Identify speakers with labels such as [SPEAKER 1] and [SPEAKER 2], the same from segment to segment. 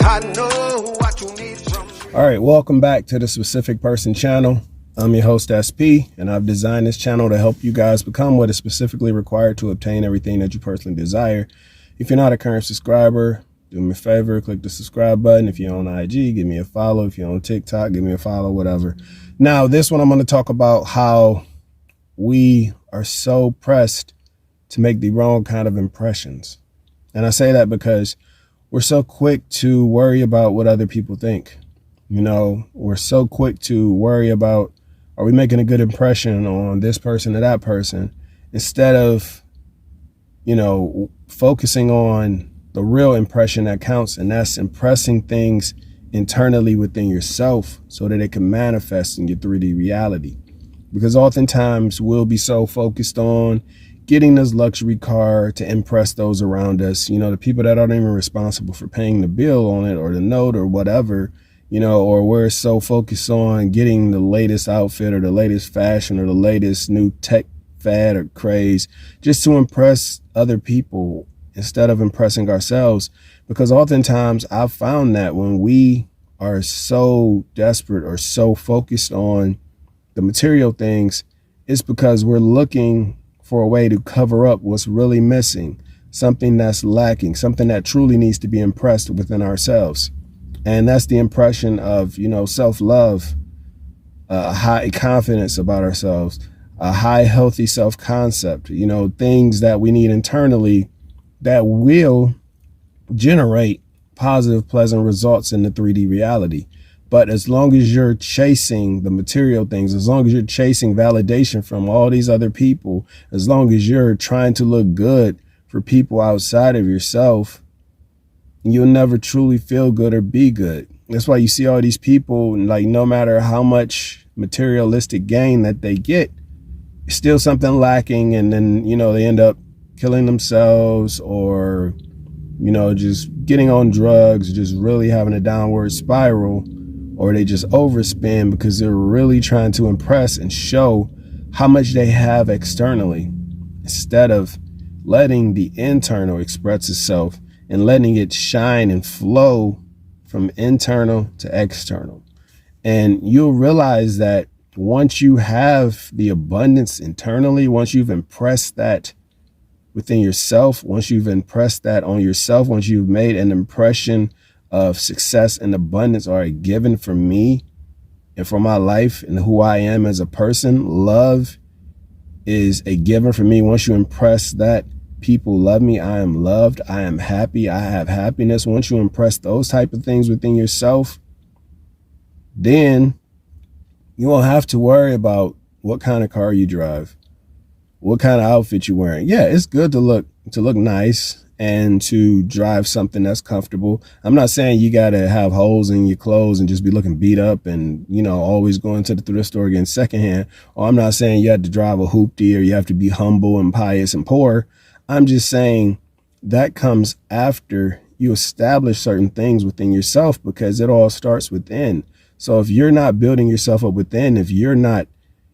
[SPEAKER 1] I know what you need from me.
[SPEAKER 2] All right, welcome back to the Specific Person channel. I'm your host, SP, and I've designed this channel to help you guys become what is specifically required to obtain everything that you personally desire. If you're not a current subscriber, do me a favor, click the subscribe button. If you're on IG, give me a follow. If you're on TikTok, give me a follow, whatever. Now, this one I'm going to talk about how we are so pressed to make the wrong kind of impressions. And I say that because we're so quick to worry about what other people think. You know, we're so quick to worry about, are we making a good impression on this person or that person, instead of, you know, focusing on the real impression that counts, and that's impressing things internally within yourself so that it can manifest in your 3D reality. Because oftentimes we'll be so focused on getting this luxury car to impress those around us, you know, the people that aren't even responsible for paying the bill on it or the note or whatever, you know, or we're so focused on getting the latest outfit or the latest fashion or the latest new tech fad or craze just to impress other people instead of impressing ourselves. Because oftentimes I've found that when we are so desperate or so focused on the material things, it's because we're looking for a way to cover up what's really missing, something that's lacking, something that truly needs to be impressed within ourselves. And that's the impression of, you know, self-love, a high confidence about ourselves, a high, healthy self-concept, you know, things that we need internally that will generate positive, pleasant results in the 3D reality. But as long as you're chasing the material things, as long as you're chasing validation from all these other people, as long as you're trying to look good for people outside of yourself, you'll never truly feel good or be good. That's why you see all these people, like, no matter how much materialistic gain that they get, still something lacking. And then, you know, they end up killing themselves or, you know, just getting on drugs, just really having a downward spiral, or they just overspend because they're really trying to impress and show how much they have externally, instead of letting the internal express itself and letting it shine and flow from internal to external. And you'll realize that once you have the abundance internally, once you've impressed that within yourself, once you've impressed that on yourself, once you've made an impression of success and abundance are a given for me and for my life and who I am as a person, love is a given for me. Once you impress that people love me, I am loved, I am happy, I have happiness. Once you impress those type of things within yourself, then you won't have to worry about what kind of car you drive, what kind of outfit you're wearing. Yeah, it's good to look nice and to drive something that's comfortable. I'm not saying you got to have holes in your clothes and just be looking beat up and, you know, always going to the thrift store getting secondhand. Or I'm not saying you have to drive a hoopty or you have to be humble and pious and poor. I'm just saying that comes after you establish certain things within yourself, because it all starts within. So if you're not building yourself up within, if you're not,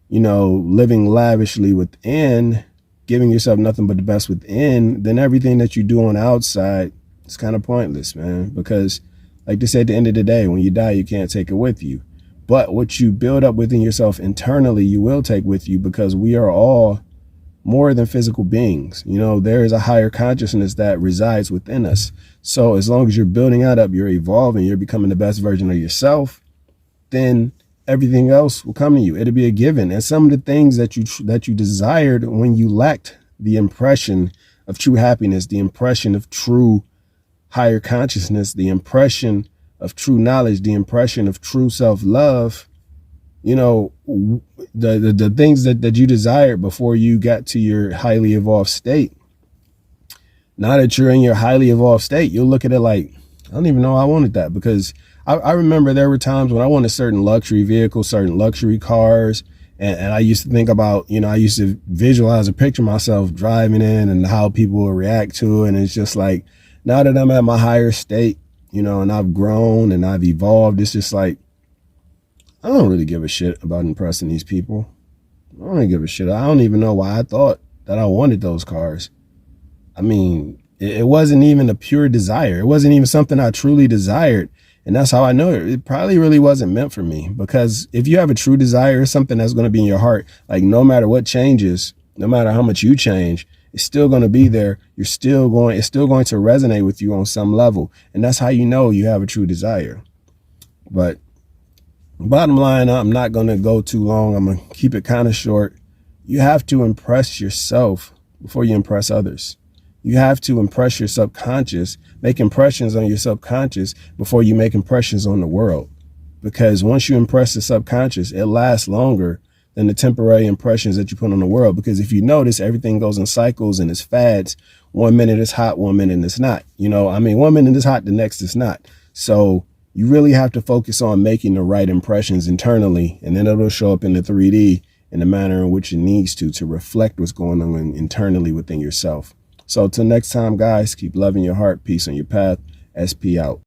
[SPEAKER 2] you know, living lavishly within, giving yourself nothing but the best within, then everything that you do on the outside is kind of pointless, man. Because like they say, at the end of the day, when you die, you can't take it with you. But what you build up within yourself internally, you will take with you, because we are all more than physical beings. You know, there is a higher consciousness that resides within us. So as long as you're building that up, you're evolving, you're becoming the best version of yourself, then everything else will come to you. It'll be a given. And some of the things that you desired when you lacked the impression of true happiness, the impression of true higher consciousness, the impression of true knowledge, the impression of true self-love, you know, the things that you desired before you got to your highly evolved state. Now that you're in your highly evolved state, you'll look at it like, I don't even know I wanted that. Because I remember there were times when I wanted certain luxury vehicles, certain luxury cars. And I used to think about, you know, I used to visualize or picture myself driving in and how people will react to it. And it's just like, now that I'm at my higher state, you know, and I've grown and I've evolved, it's just like, I don't really give a shit about impressing these people. I don't really give a shit. I don't even know why I thought that I wanted those cars. I mean, It wasn't even a pure desire. It wasn't even something I truly desired. And that's how I know it probably really wasn't meant for me. Because if you have a true desire, it's something that's going to be in your heart. Like no matter what changes, no matter how much you change, it's still going to be there. It's still going to resonate with you on some level. And that's how you know you have a true desire. But bottom line, I'm not going to go too long. I'm going to keep it kind of short. You have to impress yourself before you impress others. You have to impress your subconscious, make impressions on your subconscious before you make impressions on the world. Because once you impress the subconscious, it lasts longer than the temporary impressions that you put on the world. Because if you notice, everything goes in cycles and it's fads. 1 minute it's hot, 1 minute it's not. 1 minute it's hot, the next it's not. So you really have to focus on making the right impressions internally, and then it'll show up in the 3D in the manner in which it needs to reflect what's going on internally within yourself. So till next time, guys, keep loving your heart. Peace on your path. SP out.